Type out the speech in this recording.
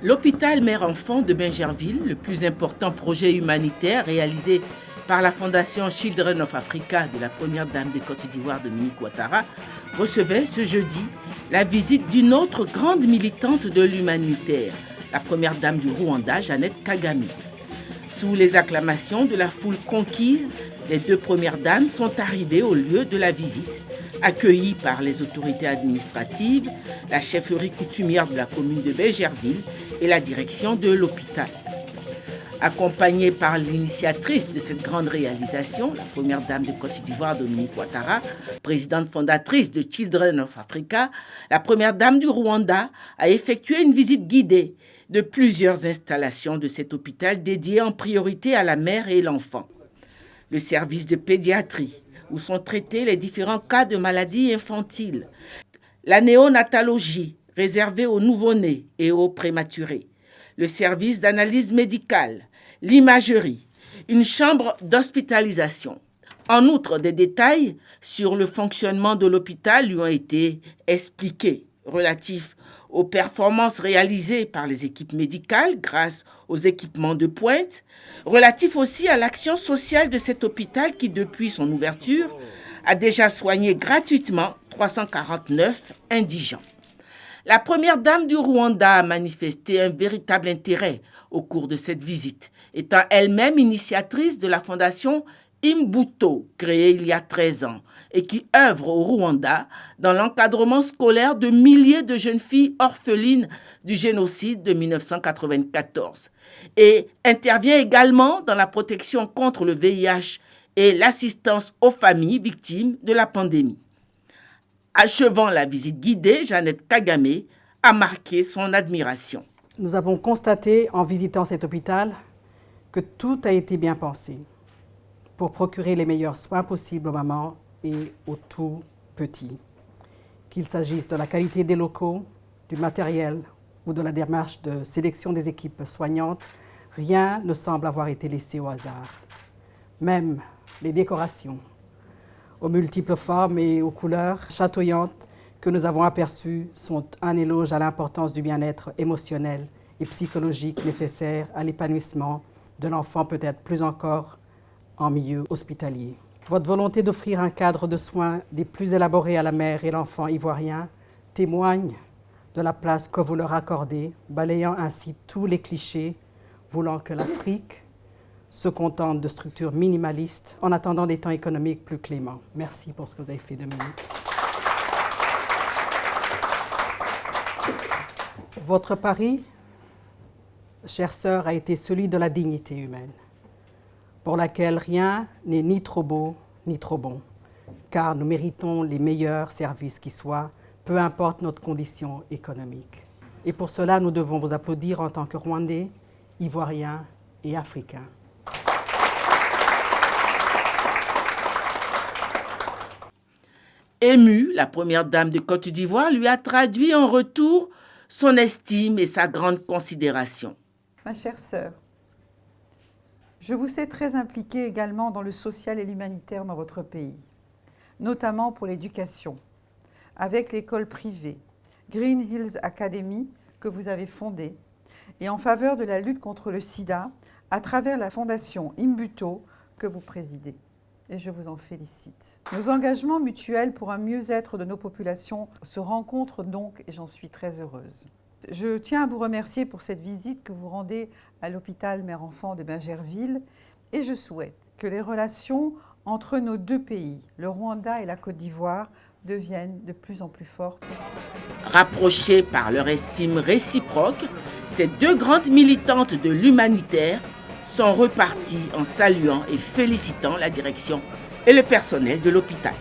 L'hôpital mère-enfant de Bingerville, le plus important projet humanitaire réalisé par la Fondation Children of Africa de la première dame de Côte d'Ivoire, Dominique Ouattara, recevait ce jeudi la visite d'une autre grande militante de l'humanitaire, la première dame du Rwanda, Jeannette Kagame. Sous les acclamations de la foule conquise, les deux premières dames sont arrivées au lieu de la visite, accueillies par les autorités administratives, la chefferie coutumière de la commune de Bingerville et la direction de l'hôpital. Accompagnée par l'initiatrice de cette grande réalisation, la première dame de Côte d'Ivoire, Dominique Ouattara, présidente fondatrice de Children of Africa, la première dame du Rwanda a effectué une visite guidée de plusieurs installations de cet hôpital dédié en priorité à la mère et l'enfant. Le service de pédiatrie, où sont traités les différents cas de maladies infantiles, la néonatologie, réservée aux nouveau-nés et aux prématurés, le service d'analyse médicale, l'imagerie, une chambre d'hospitalisation. En outre, des détails sur le fonctionnement de l'hôpital lui ont été expliqués, relatifs aux performances réalisées par les équipes médicales grâce aux équipements de pointe, relatifs aussi à l'action sociale de cet hôpital qui, depuis son ouverture, a déjà soigné gratuitement 349 indigents. La première dame du Rwanda a manifesté un véritable intérêt au cours de cette visite, étant elle-même initiatrice de la fondation Imbuto, créée il y a 13 ans, et qui œuvre au Rwanda dans l'encadrement scolaire de milliers de jeunes filles orphelines du génocide de 1994, et intervient également dans la protection contre le VIH et l'assistance aux familles victimes de la pandémie. Achevant la visite guidée, Jeannette Kagame a marqué son admiration. Nous avons constaté en visitant cet hôpital que tout a été bien pensé pour procurer les meilleurs soins possibles aux mamans et aux tout petits. Qu'il s'agisse de la qualité des locaux, du matériel ou de la démarche de sélection des équipes soignantes, rien ne semble avoir été laissé au hasard. Même les décorations, aux multiples formes et aux couleurs chatoyantes que nous avons aperçues, sont un éloge à l'importance du bien-être émotionnel et psychologique nécessaire à l'épanouissement de l'enfant, peut-être plus encore en milieu hospitalier. Votre volonté d'offrir un cadre de soins des plus élaborés à la mère et l'enfant ivoirien témoigne de la place que vous leur accordez, balayant ainsi tous les clichés, voulant que l'Afrique se contente de structures minimalistes en attendant des temps économiques plus cléments. Merci pour ce que vous avez fait, Dominique. Votre pari, chère sœur, a été celui de la dignité humaine, pour laquelle rien n'est ni trop beau ni trop bon, car nous méritons les meilleurs services qui soient, peu importe notre condition économique. Et pour cela, nous devons vous applaudir en tant que Rwandais, Ivoiriens et Africains. Émue, la première dame de Côte d'Ivoire lui a traduit en retour son estime et sa grande considération. Ma chère sœur, je vous sais très impliquée également dans le social et l'humanitaire dans votre pays, notamment pour l'éducation, avec l'école privée Green Hills Academy que vous avez fondée, et en faveur de la lutte contre le sida à travers la fondation Imbuto que vous présidez. Et je vous en félicite. Nos engagements mutuels pour un mieux-être de nos populations se rencontrent donc et j'en suis très heureuse. Je tiens à vous remercier pour cette visite que vous rendez à l'hôpital mère-enfant de Bingerville et je souhaite que les relations entre nos deux pays, le Rwanda et la Côte d'Ivoire, deviennent de plus en plus fortes. Rapprochées par leur estime réciproque, ces deux grandes militantes de l'humanitaire sont repartis en saluant et félicitant la direction et le personnel de l'hôpital.